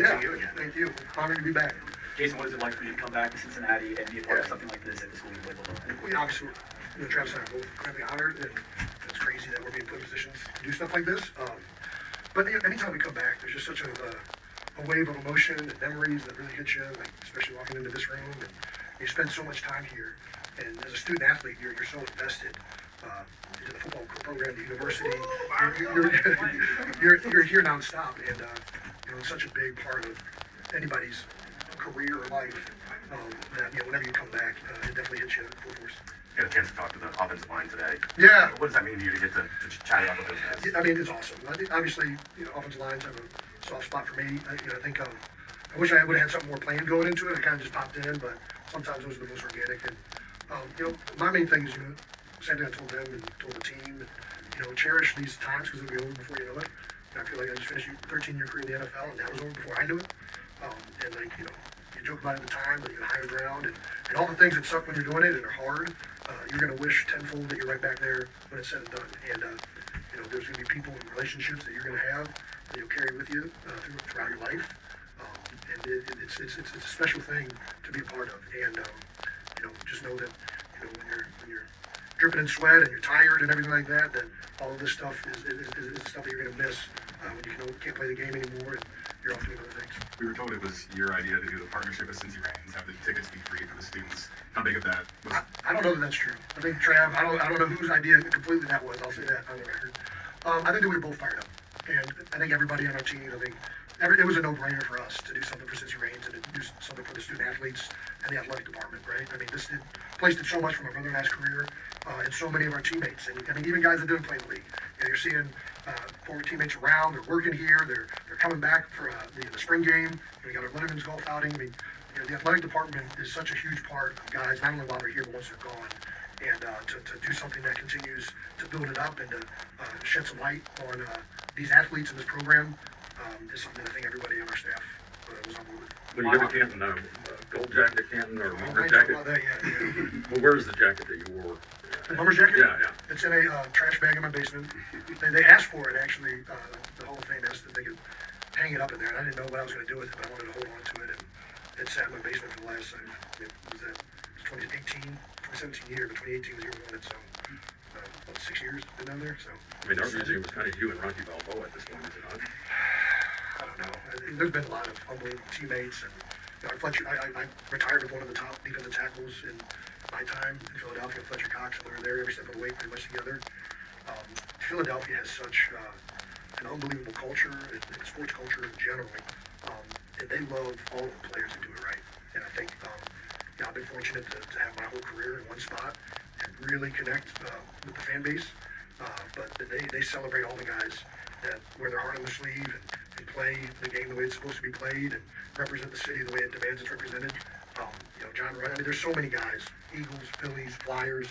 Good to see you again. Thank you. Honored to be back. Jason, what is it like for you to come back to Cincinnati and be a part of something like this at the school you played football? We obviously, Travis and I are both incredibly honored, and it's crazy that we're being put in positions to do stuff like this. But anytime we come back, there's just such a wave of emotion and memories that really hit you, like especially walking into this room, and you spend so much time here. And as a student athlete, you're so invested into the football program, the university. You're here nonstop, and it's such a big part of anybody's career or life that whenever you come back, it definitely hits you full force. You had a chance to talk to the offensive line today. Yeah. What does that mean to you to get to chat about those guys? I mean, it's awesome. I think obviously, offensive lines have a soft spot for me. I think I wish I would have had something more planned going into it. I kind of just popped in, but sometimes those are the most organic. And my main thing is, same thing I told them and told the team. And, cherish these times because it'll be over before you know it. And I feel like I just finished a 13-year career in the NFL, and that was over before I knew it. And you joke about it at the time, but you higher ground and all the things that suck when you're doing it and are hard. You're going to wish tenfold that you're right back there when it's said and done. And there's going to be people and relationships that you're going to have that you'll carry with you throughout your life. And it's a special thing to be a part of. And just know that when you're dripping in sweat and you're tired and everything like that, that all of this stuff is the stuff that you're going to miss when you can't play the game anymore and you're off doing other things. We were told it was your idea to do the partnership with Cincy Reigns, have the tickets be free for the students. How big of that was? I don't know that that's true. I think Trav, I don't know whose idea completely that was. I'll say that on the record. I think that we were both fired up. And I think everybody on our team, it was a no-brainer for us to do something for Cincy Reigns and to do something for the student athletes and the athletic department, right? I mean, this place did so much for my brother and I's career and so many of our teammates. And I mean, even guys that didn't play in the league. You're seeing former teammates around. They're working here. They're coming back for the spring game. We got our Letterman's golf outing. I mean, the athletic department is such a huge part of guys, not only while they're here, but once they're gone. And to do something that continues to build it up and to shed some light on these athletes in this program is something I think everybody on our staff was on board with. When you go to Canton, gold jacket Canton or lumber I ain't jacket? talking about that yet. Well, where's the jacket that you wore? The lumber jacket? Yeah. It's in a trash bag in my basement. They asked for it, actually. The Hall of Fame asked that they could hang it up in there. And I didn't know what I was going to do with it, but I wanted to hold on to it. And it sat in my basement for the last, 2017 year, but 2018 was year we won it, so about 6 years been down there. So I mean, our museum was kind of you and Rocky Balboa at this point, is it not? I don't know. There's been a lot of unbelievable teammates, and Fletcher. I retired with one of the top defensive tackles in my time in Philadelphia, Fletcher Cox, and we were there every step of the way, pretty much together. Philadelphia has such an unbelievable culture, and sports culture in general, and they love all of the players that do it right. And I think I've been fortunate to have my whole career in one spot and really connect with the fan base. But they celebrate all the guys that wear their heart on their sleeve and play the game the way it's supposed to be played and represent the city the way it demands it's represented. John Wright, I mean, there's so many guys, Eagles, Phillies, Flyers.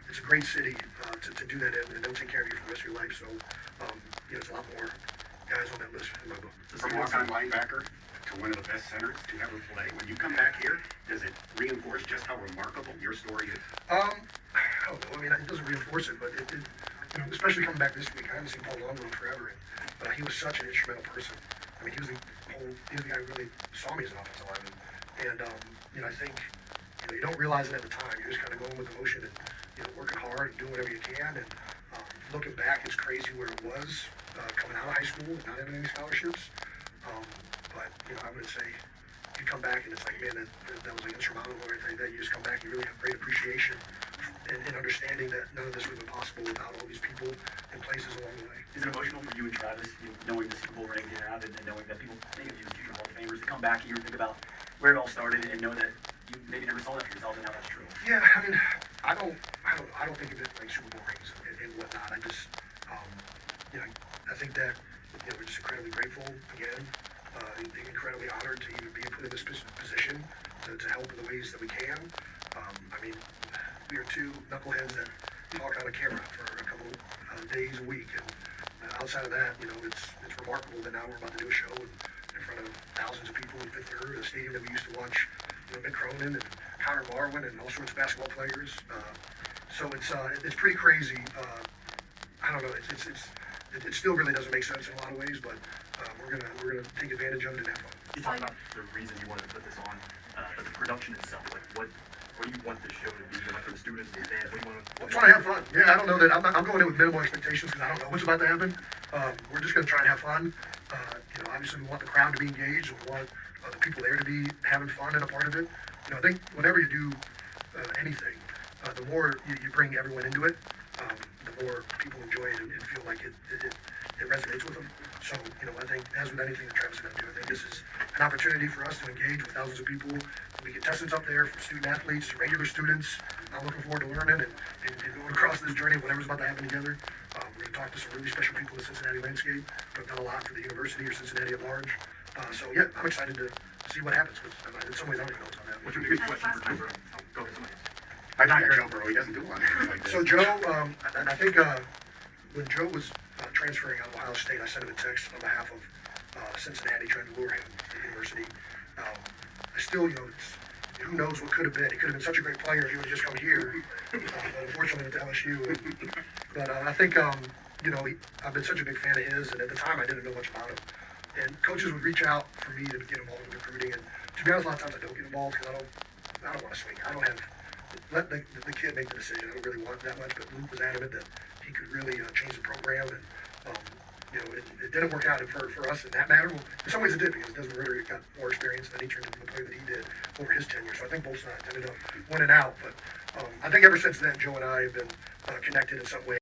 It's a great city to do that in, and they'll take care of you for the rest of your life. So, there's a lot more guys on that list in my book. From walk-on linebacker to one of the best centers to ever play, when you come back here, does it reinforce just how remarkable your story is? I don't know. I mean, it doesn't reinforce it, but it especially coming back this week, I haven't seen Paul Longo in forever, but he was such an instrumental person. I mean, he was the guy who really saw me as an offensive lineman. And, I think, you don't realize it at the time. You're just kind of going with emotion and, working hard and doing whatever you can. And looking back, it's crazy where it was coming out of high school, not having any scholarships. But, I would say you come back and it's like, man, that was like insurmountable or anything. That you just come back, you really have great appreciation and understanding that none of this would have been possible without all these people and places along the way. Is it emotional for you and Travis, knowing the Super Bowl ring you have and knowing that people think of you as future Hall of Famers to come back here and think about where it all started and know that you maybe never saw that for yourself and now that's true? Yeah, I mean, I don't think of it like Super Bowl rings and whatnot. I just, I think that we're just incredibly grateful again, incredibly honored to even be put in this position to help in the ways that we can. I mean, we are two knuckleheads that talk on a camera for a couple days a week, and outside of that, it's remarkable that now we're about to do a show in front of thousands of people in Fifth Third, a stadium that we used to watch, Mick Cronin and Connor Marwin and all sorts of basketball players. So it's pretty crazy. I don't know. It still really doesn't make sense in a lot of ways, but we're gonna take advantage of it and have fun. You talk about the reason you wanted to put this on, but the production itself, like what do you want this show to be, like for the students and the fans, what do you want to? I'm trying to have fun. Yeah, I don't know that, I'm going in with minimal expectations because I don't know what's about to happen. We're just gonna try and have fun. Obviously we want the crowd to be engaged, we want the people there to be having fun and a part of it. I think whenever you do anything, the more you bring everyone into it, the more people enjoy it and feel like it resonates with them. So, I think as with anything that Travis is going to do, I think this is an opportunity for us to engage with thousands of people. We get contestants up there from student athletes to regular students. I'm looking forward to learning and going across this journey, whatever's about to happen together. We're going to talk to some really special people in the Cincinnati landscape who have done a lot for the university or Cincinnati at large. So, yeah, I'm excited to see what happens. Because in some ways, I don't even know what's on that. What's your biggest question for Joe Burrow? Oh, go ahead, somebody else. I not Joe Burrow, he doesn't do one like this. So Joe, I think when Joe was transferring out of Ohio State, I sent him a text on behalf of Cincinnati trying to lure him to the university. I still, who knows what could have been. He could have been such a great player if he would have just come here. But unfortunately, went to LSU. But I think, I've been such a big fan of his, and at the time I didn't know much about him. And coaches would reach out for me to get involved in recruiting. And to be honest, a lot of times I don't get involved because I don't want to swing. I don't have. Let the kid make the decision. I don't really want that much, but Luke was adamant that he could really change the program, and it didn't work out for us in that matter. Well, in some ways it did because Desmond Ritter got more experience than he turned into the player that he did over his tenure. So I think both sides ended up winning out. But I think ever since then, Joe and I have been connected in some way.